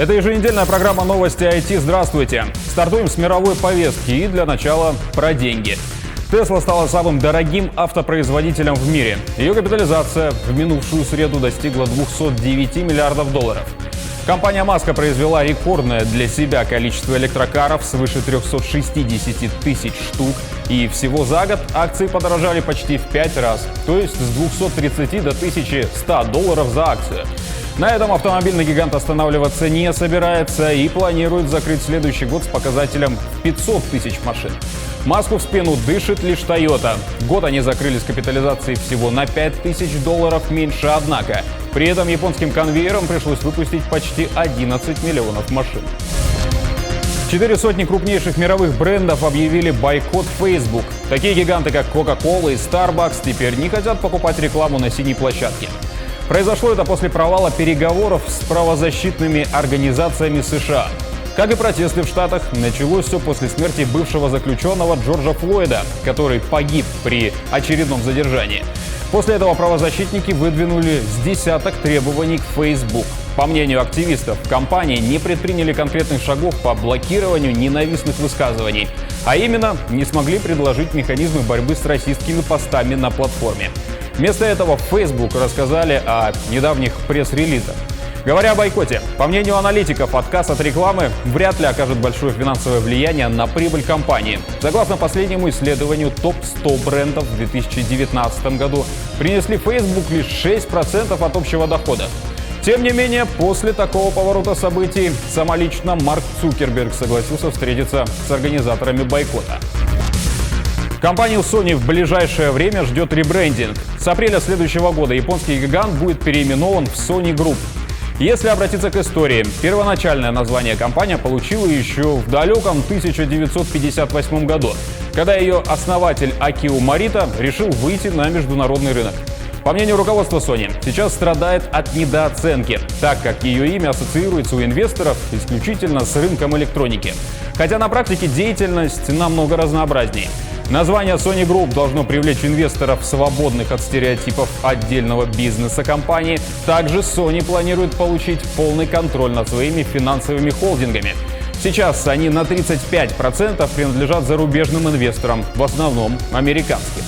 Это еженедельная программа «Новости IT». Здравствуйте! Стартуем с мировой повестки и для начала про деньги. Tesla стала самым дорогим автопроизводителем в мире. Ее капитализация в минувшую среду достигла 209 миллиардов долларов. Компания Маска произвела рекордное для себя количество электрокаров свыше 360 тысяч штук. И всего за год акции подорожали почти в 5 раз, то есть с 230 до 1100 долларов за акцию. На этом автомобильный гигант останавливаться не собирается и планирует закрыть следующий год с показателем в 500 тысяч машин. Маску в спину дышит лишь Toyota. Год они закрыли с капитализацией всего на 5000 долларов меньше, однако. При этом японским конвейерам пришлось выпустить почти 11 миллионов машин. 400 крупнейших мировых брендов объявили бойкот Facebook. Такие гиганты, как Coca-Cola и Starbucks, теперь не хотят покупать рекламу на синей площадке. Произошло это после провала переговоров с правозащитными организациями США. Как и протесты в Штатах, началось все после смерти бывшего заключенного Джорджа Флойда, который погиб при очередном задержании. После этого правозащитники выдвинули с десяток требований к Facebook. По мнению активистов, компании не предприняли конкретных шагов по блокированию ненавистных высказываний, а именно не смогли предложить механизмы борьбы с расистскими постами на платформе. Вместо этого в Facebook рассказали о недавних пресс-релизах. Говоря о бойкоте, по мнению аналитиков, отказ от рекламы вряд ли окажет большое финансовое влияние на прибыль компании. Согласно последнему исследованию, топ-100 брендов в 2019 году принесли Facebook лишь 6% от общего дохода. Тем не менее, после такого поворота событий самолично Марк Цукерберг согласился встретиться с организаторами бойкота. Компанию Sony в ближайшее время ждет ребрендинг. С апреля следующего года японский гигант будет переименован в Sony Group. Если обратиться к истории, первоначальное название компания получила еще в далеком 1958 году, когда ее основатель Акио Морита решил выйти на международный рынок. По мнению руководства Sony, сейчас страдает от недооценки, так как ее имя ассоциируется у инвесторов исключительно с рынком электроники. Хотя на практике деятельность намного разнообразнее. Название Sony Group должно привлечь инвесторов, свободных от стереотипов отдельного бизнеса компании. Также Sony планирует получить полный контроль над своими финансовыми холдингами. Сейчас они на 35% принадлежат зарубежным инвесторам, в основном американским.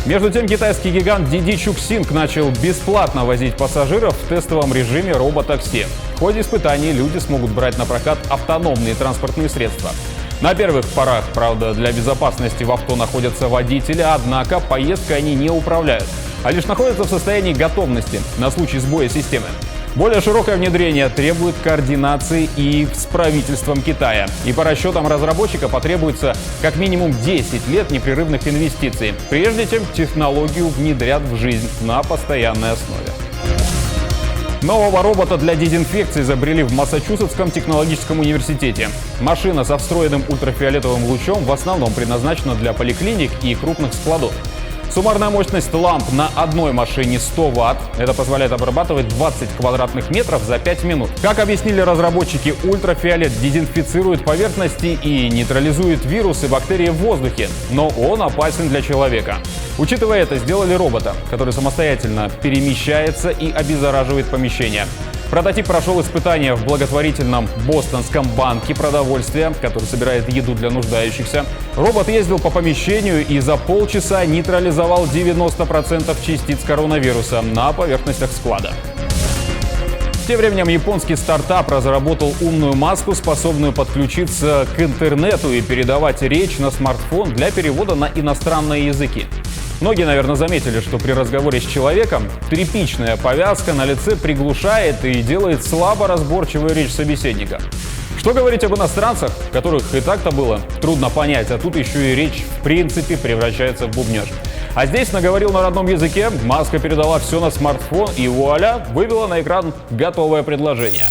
Между тем, китайский гигант Didi Chuxing начал бесплатно возить пассажиров в тестовом режиме роботакси. В ходе испытаний люди смогут брать на прокат автономные транспортные средства. На первых порах, правда, для безопасности в авто находятся водители, однако поездкой они не управляют, а лишь находятся в состоянии готовности на случай сбоя системы. Более широкое внедрение требует координации и с правительством Китая. И по расчетам разработчика потребуется как минимум 10 лет непрерывных инвестиций, прежде чем технологию внедрят в жизнь на постоянной основе. Нового робота для дезинфекции изобрели в Массачусетском технологическом университете. Машина со встроенным ультрафиолетовым лучом в основном предназначена для поликлиник и крупных складов. Суммарная мощность ламп на одной машине 100 Вт. Это позволяет обрабатывать 20 квадратных метров за 5 минут. Как объяснили разработчики, ультрафиолет дезинфицирует поверхности и нейтрализует вирусы и бактерии в воздухе, но он опасен для человека. Учитывая это, сделали робота, который самостоятельно перемещается и обеззараживает помещение. Прототип прошел испытания в благотворительном бостонском банке продовольствия, который собирает еду для нуждающихся. Робот ездил по помещению и за полчаса нейтрализовал 90% частиц коронавируса на поверхностях склада. Тем временем японский стартап разработал умную маску, способную подключиться к интернету и передавать речь на смартфон для перевода на иностранные языки. Многие, наверное, заметили, что при разговоре с человеком тряпичная повязка на лице приглушает и делает слабо разборчивую речь собеседника. Что говорить об иностранцах, которых и так-то было трудно понять, а тут еще и речь в принципе превращается в бубнёж. А здесь наговорил на родном языке, маска передала все на смартфон и вуаля, вывела на экран готовое предложение.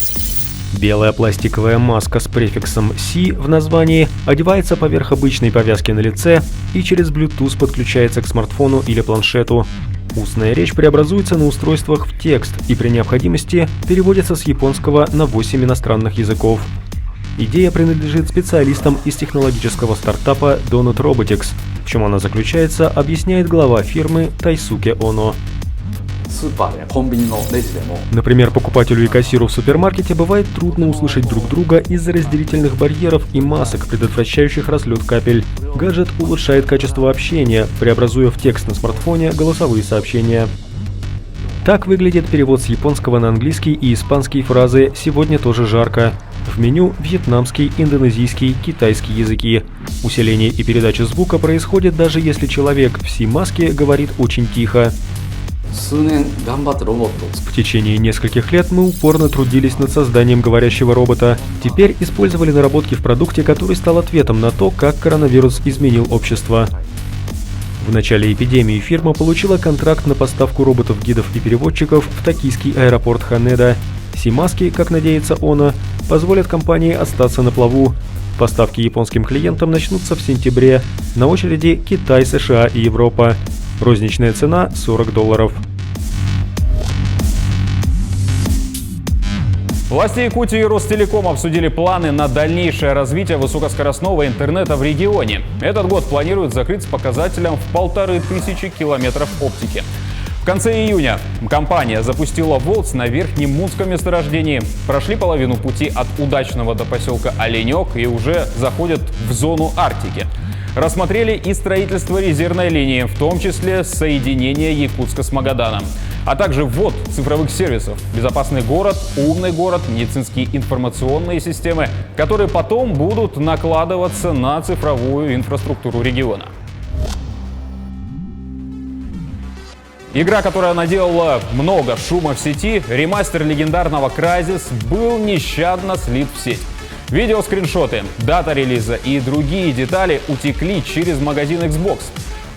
Белая пластиковая маска с префиксом C в названии одевается поверх обычной повязки на лице и через Bluetooth подключается к смартфону или планшету. Устная речь преобразуется на устройствах в текст и при необходимости переводится с японского на 8 иностранных языков. Идея принадлежит специалистам из технологического стартапа Donut Robotics. В чем она заключается, объясняет глава фирмы Тайсуке Оно. スーパーでコンビニのレジでも Например, покупателю и кассиру в супермаркете бывает трудно услышать друг друга из-за разделительных барьеров и масок, предотвращающих разлет капель. Гаджет улучшает качество общения, преобразуя в текст на смартфоне голосовые сообщения. Так выглядит перевод с японского на английский и испанский фразы «сегодня тоже жарко». В меню вьетнамский, индонезийский, китайский языки. Усиление и передача звука происходит даже если человек в Си-маске говорит очень тихо. 数年頑張ってロボットを作 В течение нескольких лет мы упорно трудились над созданием говорящего робота. Теперь использовали наработки в продукте, который стал ответом на то, как коронавирус изменил общество. В начале эпидемии фирма получила контракт на поставку роботов-гидов и переводчиков в токийский аэропорт Ханеда. Си-маски, как надеется Оно, позволят компании остаться на плаву. Поставки японским клиентам начнутся в сентябре. На очереди Китай, США и Европа. Розничная цена $40. Власти Якутии и Ростелеком обсудили планы на дальнейшее развитие высокоскоростного интернета в регионе. Этот год планируют закрыть с показателем в 1500 километров оптики. В конце июня компания запустила ВОЛТС на Верхнем Мунском месторождении. Прошли половину пути от Удачного до поселка Оленек и уже заходят в зону Арктики. Рассмотрели и строительство резервной линии, в том числе соединение Якутска с Магаданом, а также ввод цифровых сервисов, безопасный город, умный город, медицинские информационные системы, которые потом будут накладываться на цифровую инфраструктуру региона. Игра, которая наделала много шума в сети, ремастер легендарного Crysis, был нещадно слит в сеть. Видео, скриншоты, дата релиза и другие детали утекли через магазин Xbox.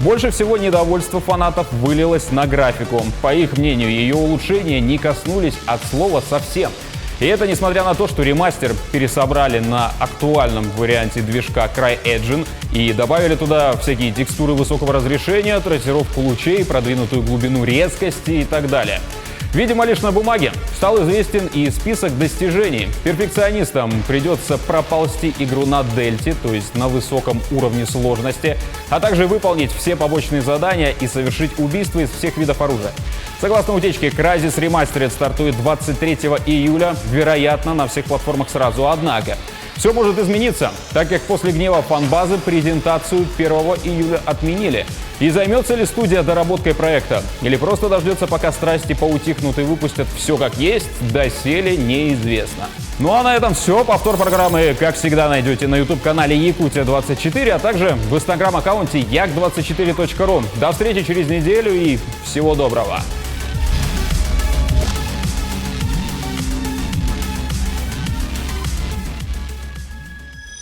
Больше всего недовольство фанатов вылилось на графику. По их мнению, ее улучшения не коснулись от слова совсем. И это несмотря на то, что ремастер пересобрали на актуальном варианте движка CryEngine и добавили туда всякие текстуры высокого разрешения, трассировку лучей, продвинутую глубину резкости и так далее. Видимо, лишь на бумаге стал известен и список достижений. Перфекционистам придется проползти игру на дельте, то есть на высоком уровне сложности, а также выполнить все побочные задания и совершить убийство из всех видов оружия. Согласно утечке, Crysis Remastered стартует 23 июля, вероятно, на всех платформах сразу. Однако, все может измениться, так как после гнева фан-базы презентацию 1 июля отменили. И займется ли студия доработкой проекта? Или просто дождется, пока страсти поутихнут и выпустят все как есть, доселе неизвестно. Ну а на этом все. Повтор программы, как всегда, найдете на YouTube-канале Якутия24, а также в Instagram-аккаунте як24.ru. До встречи через неделю и всего доброго!